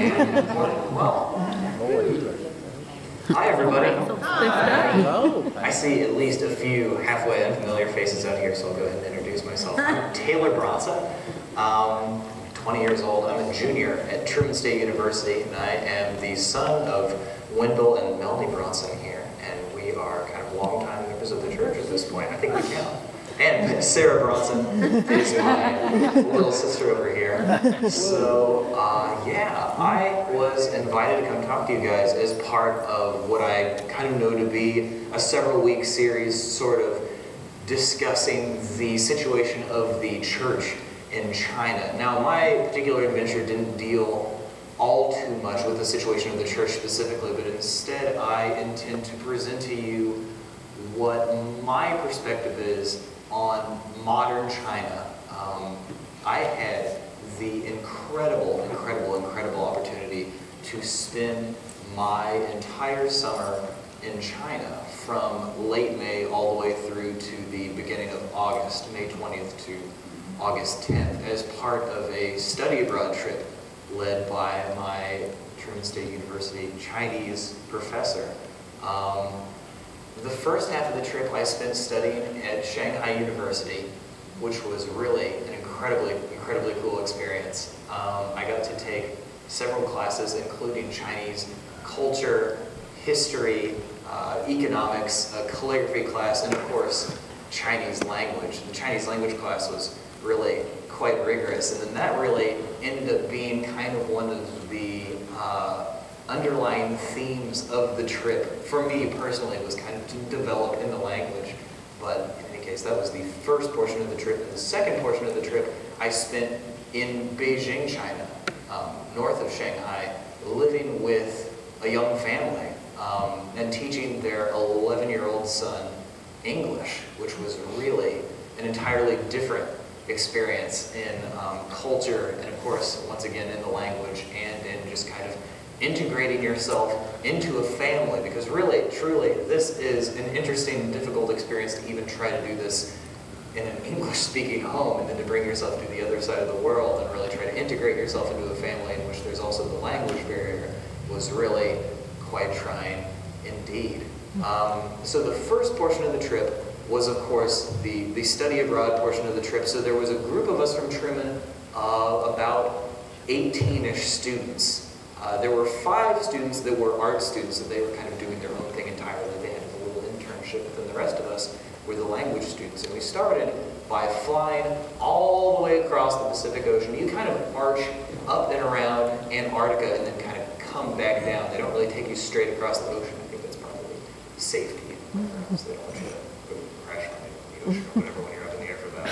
And well, hi everybody. I see at least a few halfway unfamiliar faces out here, so I'll go ahead and introduce myself. I'm Taylor Bronson. 20 years old. I'm a junior at Truman State University, and I am the son of Wendell and Melanie Bronson here, and we are kind of longtime members of the church at this point. I think we count. And Sarah Bronson is my little sister over here. So, yeah, I was invited to come talk to you guys as part of what I kind of know to be a several-week series sort of discussing the situation of the church in China. Now, my particular adventure didn't deal all too much with the situation of the church specifically, but instead I intend to present to you what my perspective is on modern China. I had the incredible opportunity to spend my entire summer in China from late May all the way through to the beginning of August, May 20th to August 10th, as part of a study abroad trip led by my Truman State University Chinese professor. The first half of the trip I spent studying at Shanghai University, which was really an incredibly cool experience. I got to take several classes, including Chinese culture, history, economics, a calligraphy class, and of course, Chinese language. The Chinese language class was really quite rigorous, and then that really ended up being kind of one of the underlying themes of the trip. For me personally, it was kind of to develop in the language, but in any case, that was the first portion of the trip. And the second portion of the trip I spent in Beijing, China, north of Shanghai, living with a young family and teaching their 11-year-old son English, which was really an entirely different experience in culture, and of course, once again, in the language, and in just kind of integrating yourself into a family, because really, truly, this is an interesting and difficult experience to even try to do this in an English-speaking home, and then to bring yourself to the other side of the world and really try to integrate yourself into a family in which there's also the language barrier was really quite trying indeed. So the first portion of the trip was, of course, the study abroad portion of the trip. So there was a group of us from Truman, about 18-ish students. There were 5 students that were art students, and they were kind of doing their own thing entirely. They had a little internship, but then the rest of us were the language students. And we started by flying all the way across the Pacific Ocean. You kind of march up and around Antarctica and then kind of come back down. They don't really take you straight across the ocean. I think that's probably safety. So they don't want you to go crash on the ocean or whatever when you're up in the air for that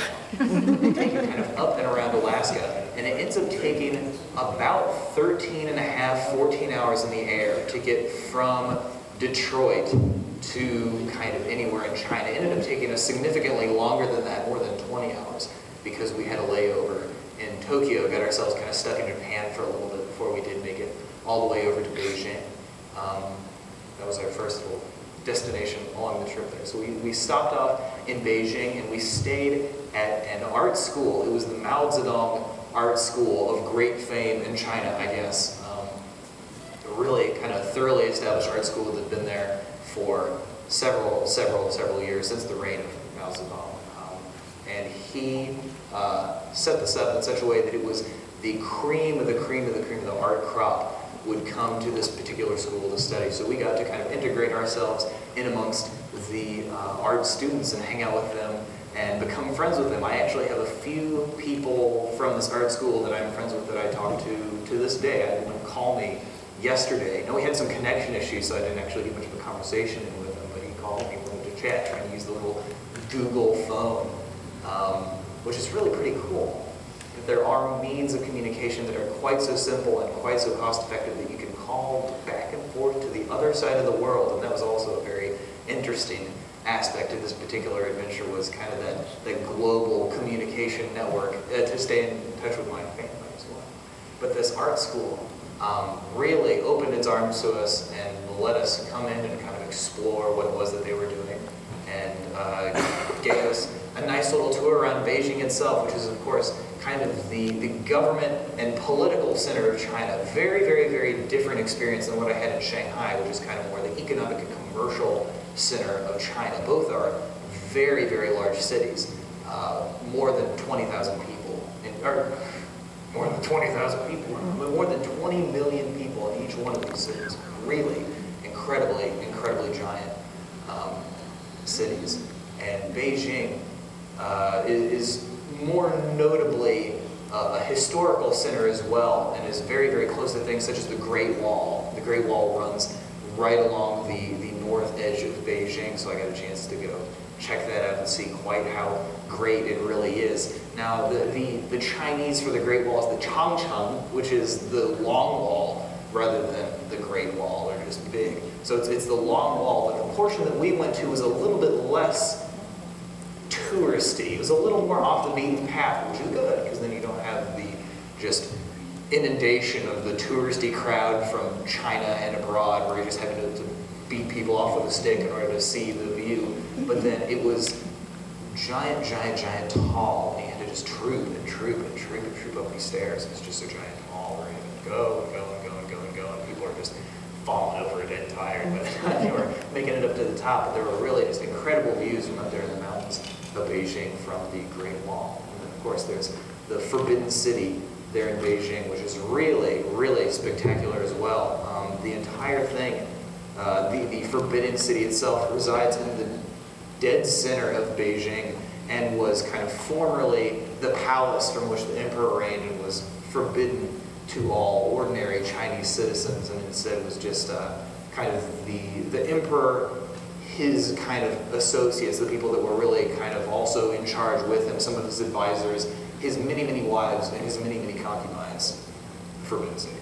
long. They take you kind of up and around Alaska, and it ends up taking about 13 and a half, 14 hours in the air to get from Detroit to kind of anywhere in China. It ended up taking us significantly longer than that, more than 20 hours, because we had a layover in Tokyo, got ourselves kind of stuck in Japan for a little bit before we did make it all the way over to Beijing. That was our first little destination along the trip there. So we stopped off in Beijing, and we stayed at an art school. It was the Mao Zedong Art School of great fame in China, I guess. A really kind of thoroughly established art school that had been there for several years, since the reign of Mao Zedong. And he set this up in such a way that it was the cream of the cream of the cream of the art crop would come to this particular school to study. So we got to kind of integrate ourselves in amongst the art students and hang out with them and become friends with them. I actually have a few people from this art school that I'm friends with that I talk to this day. I had one call me yesterday. Now, we had some connection issues, so I didn't actually get much of a conversation in with him, but he called me, wanted to chat, trying to use the little Google phone, which is really pretty cool. There are means of communication that are quite so simple and quite so cost-effective that you can call back and forth to the other side of the world, and that was also a very interesting aspect of this particular adventure, was kind of that global communication network to stay in touch with my family as well. But this art school really opened its arms to us and let us come in and kind of explore what it was that they were doing, and gave us a nice little tour around Beijing itself, which is, of course, kind of the government and political center of China. Very, very, very different experience than what I had in Shanghai, which is kind of more the economic and commercial center of China. Both are very, very large cities, more than 20,000 people, or more than 20,000 people, more than 20 million people in each one of these cities. Really incredibly, incredibly giant cities. And Beijing is more notably a historical center as well, and is very, very close to things such as the Great Wall. The Great Wall runs right along the north edge of Beijing, so I got a chance to go check that out and see quite how great it really is. Now, the Chinese for the Great Wall is the Changcheng, which is the long wall, rather than the Great Wall, or just big. So it's the long wall, but the portion that we went to was a little bit less touristy. It was a little more off the beaten path, which is good, because then you don't have the just inundation of the touristy crowd from China and abroad, where you're just having to beat people off with a stick in order to see the view. But then it was giant, giant, giant tall, and you had to just troop and troop and troop and troop up these stairs. It's just so giant tall, where you had to go and go and go and go and go, and people are just falling over dead tired by the time you were making it up to the top. But there were really just incredible views from up there in the mountains of Beijing from the Great Wall. And then, of course, there's the Forbidden City there in Beijing, which is really, really spectacular as well. The entire thing, the Forbidden City itself resides in the dead center of Beijing and was kind of formerly the palace from which the emperor reigned and was forbidden to all ordinary Chinese citizens, and instead was just kind of the emperor, his kind of associates, the people that were really kind of also in charge with him, some of his advisors, his many, many wives, and his many, many concubines. The Forbidden City.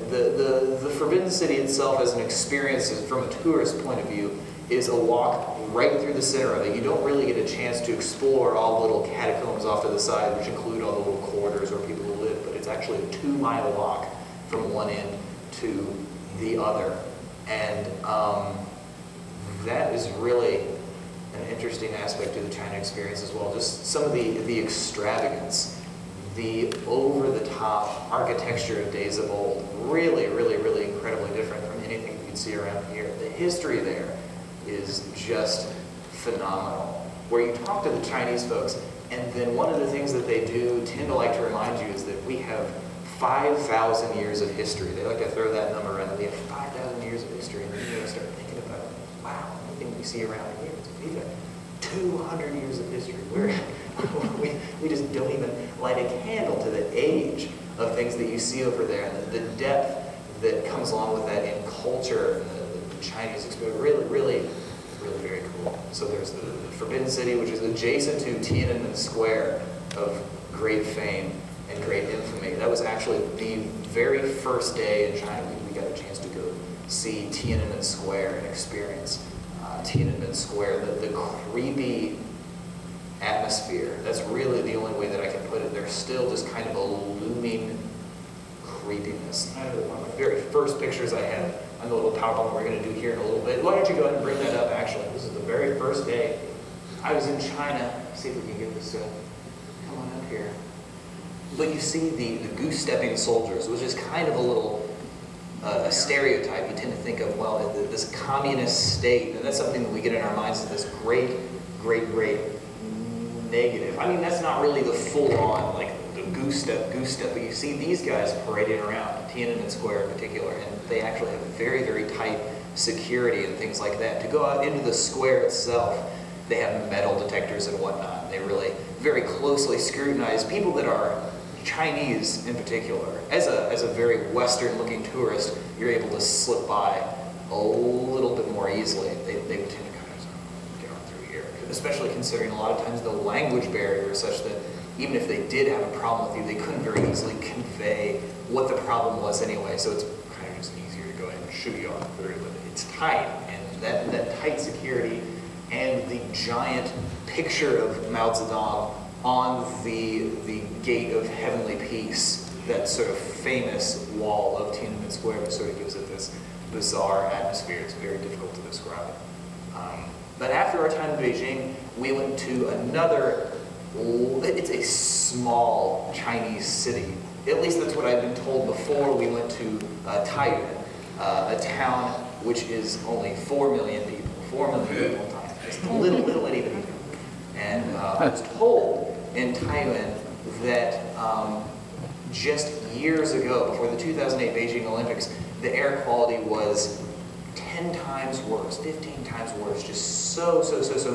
The Forbidden City itself, as an experience from a tourist point of view, is a walk right through the center of it. You don't really get a chance to explore all the little catacombs off to the side, which include all the little corridors where people live, but it's actually a 2-mile walk from one end to the other. And that is really an interesting aspect of the China experience as well. Just some of the extravagance, the over-the-top architecture of days of old. Really, really, really incredibly different from anything you'd see around here. The history there is just phenomenal. Where you talk to the Chinese folks, and then one of the things that they do tend to like to remind you is that we have 5,000 years of history. They like to throw that number around. We have 5,000 years of history, and then you start thinking about, wow, anything we see around here, we've got 200 years of history. We just don't even light a candle to the age of things that you see over there, and the depth that comes along with that in culture and the Chinese experience. Really, really, really very cool. So there's the Forbidden City, which is adjacent to Tiananmen Square, of great fame and great infamy. That was actually the very first day in China we got a chance to go see Tiananmen Square and experience Tiananmen Square. The creepy atmosphere, that's really the only way that I can put it. There's still just kind of a looming creepiness. One of the very first pictures I had on the little PowerPoint we're going to do here in a little bit. Why don't you go ahead and bring that up, actually. This is the very first day I was in China. Let's see if we can get this come on up here. But you see the goose-stepping soldiers, which is kind of a little a stereotype. You tend to think of, well, this communist state, and that's something that we get in our minds as this great, great, great negative. I mean, that's not really the full-on, like, the goose step, but you see these guys parading around, Tiananmen Square in particular, and they actually have very, very tight security and things like that. To go out into the square itself, they have metal detectors and whatnot. They really very closely scrutinize people that are Chinese in particular. As a very Western-looking tourist, you're able to slip by a little bit more easily. They tend to kind of get on through here, especially considering a lot of times the language barrier is such that even if they did have a problem with you, they couldn't very easily convey what the problem was anyway. So it's kind of just easier to go ahead and shoot you on through. But it's tight, and that tight security and the giant picture of Mao Zedong on the Gate of Heavenly Peace, that sort of famous wall of Tiananmen Square, that sort of gives it this bizarre atmosphere. It's very difficult to describe. But after our time in Beijing, we went to another it's a small Chinese city. At least that's what I've been told before we went to Taiyuan, a town which is only 4 million people. 4 million people in Taiyuan. It's little itty bitty. And I was told in Taiyuan that just years ago, before the 2008 Beijing Olympics, the air quality was 10 times worse, 15 times worse, just so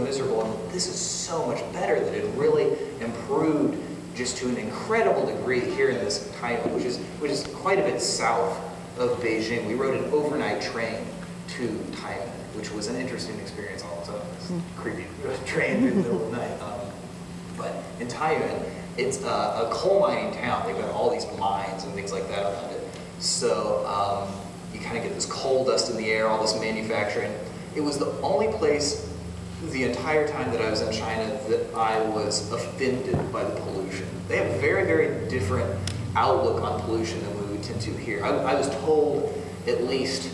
miserable. And this is so much better that it really improved just to an incredible degree here in this Taiyuan, which is quite a bit south of Beijing. We rode an overnight train to Taiyuan, which was an interesting experience all its own. It's creepy train through the middle of the night. But in Taiyuan, it's a coal mining town. They've got all these mines and things like that around it. So you kind of get this coal dust in the air, all this manufacturing. It was the only place the entire time that I was in China that I was offended by the pollution. They have a very different outlook on pollution than we would tend to here. I was told, at least,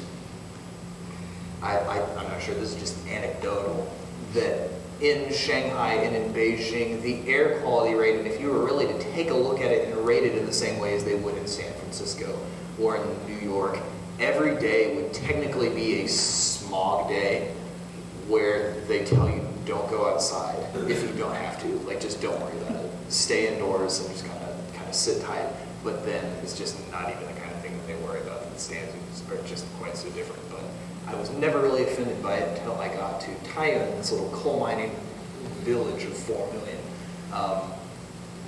I'm not sure, this is just anecdotal, that in Shanghai and in Beijing, the air quality rating, if you were really to take a look at it and rate it in the same way as they would in San Francisco or in New York, every day would technically be a smog day where they tell you don't go outside if you don't have to. Like, just don't worry about it. Stay indoors and just kind of sit tight. But then it's just not even the kind of thing that they worry about. The standards are just quite so different. But I was never really offended by it until I got to Taiyuan, this little coal mining village of 4 million.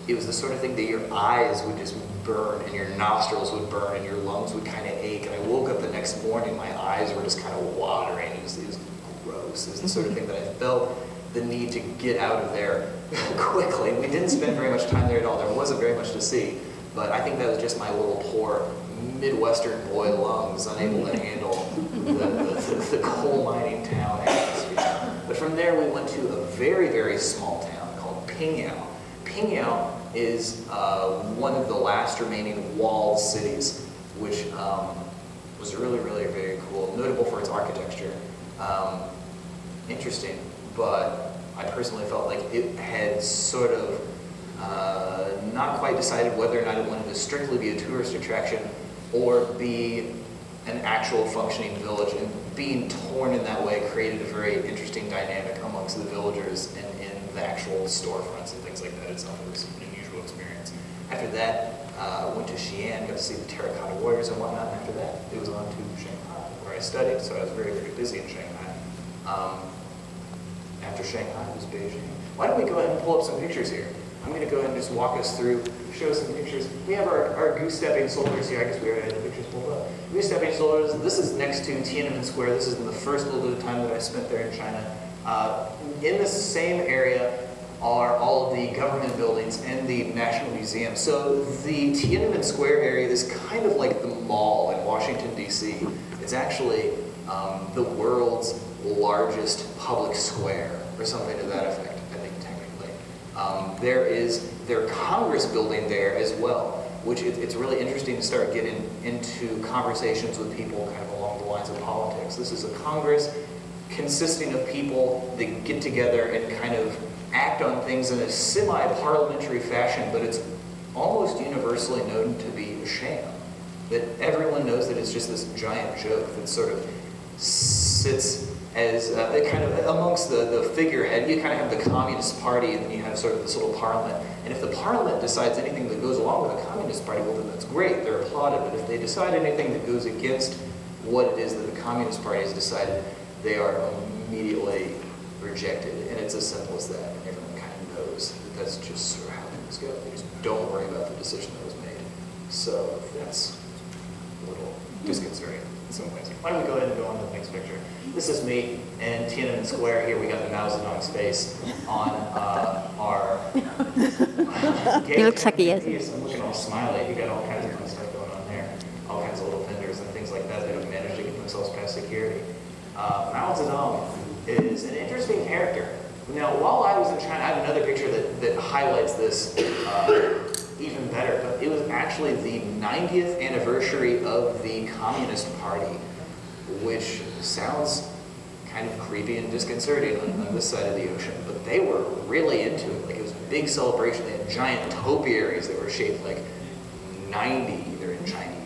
It was the sort of thing that your eyes would just burn and your nostrils would burn and your lungs would kind of ache. And I woke up the next morning, my eyes were just kind of watering. It was gross. It was the sort of thing that I felt the need to get out of there quickly. We didn't spend very much time there at all. There wasn't very much to see. But I think that was just my little poor Midwestern boy lungs unable to handle the coal mining town atmosphere. But from there we went to a very small town called Pingyao. Pingyao is one of the last remaining walled cities, which was really very cool, notable for its architecture. Interesting, but I personally felt like it had sort of not quite decided whether or not it wanted to strictly be a tourist attraction or be an actual functioning village, and being torn in that way created a very interesting dynamic amongst the villagers and in the actual storefronts and things like that itself. It was an unusual experience. After that, went to Xi'an, got to see the terracotta warriors and whatnot, and after that, it was on to Shanghai, where I studied, so I was very busy in Shanghai. After Shanghai was Beijing. Why don't we go ahead and pull up some pictures here? I'm going to go ahead and just walk us through, show some pictures. We have our goose-stepping soldiers here. I guess we already had the pictures pulled up. Goose-stepping soldiers, this is next to Tiananmen Square. This is in the first little bit of time that I spent there in China. In this same area are all of the government buildings and the National Museum. So the Tiananmen Square area is kind of like the mall in Washington, D.C. It's actually the world's largest public square, or something to that effect, I think, technically. There is their Congress building there as well, which it's really interesting to start getting into conversations with people kind of along the lines of politics. This is a Congress consisting of people that get together and kind of act on things in a semi-parliamentary fashion, but it's almost universally known to be a sham. That everyone knows that it's just this giant joke that sort of sits as kind of amongst the figurehead. You kind of have the Communist Party, and then you have sort of this little parliament. And if the parliament decides anything that goes along with the Communist Party, well, then that's great. They're applauded. But if they decide anything that goes against what it is that the Communist Party has decided, they are immediately rejected. And it's as simple as that. And everyone kind of knows that that's just sort of how things go. They just don't worry about the decision that was made. So that's a little disconcerting in some ways. Why don't we go ahead and go on to the next picture? This is me in Tiananmen Square. Here we got the Mao Zedong's face on our He looks like he is. I'm looking all smiley. You got all kinds of fun stuff going on there. All kinds of little vendors and things like that that have managed to get themselves past security. Mao Zedong is an interesting character. Now, while I was in China, I have another picture that highlights this even better, but it was actually the 90th anniversary of the Communist Party, which sounds kind of creepy and disconcerting on this side of the ocean, but they were really into it. Like, it was a big celebration. They had giant topiaries that were shaped like 90, they're in Chinese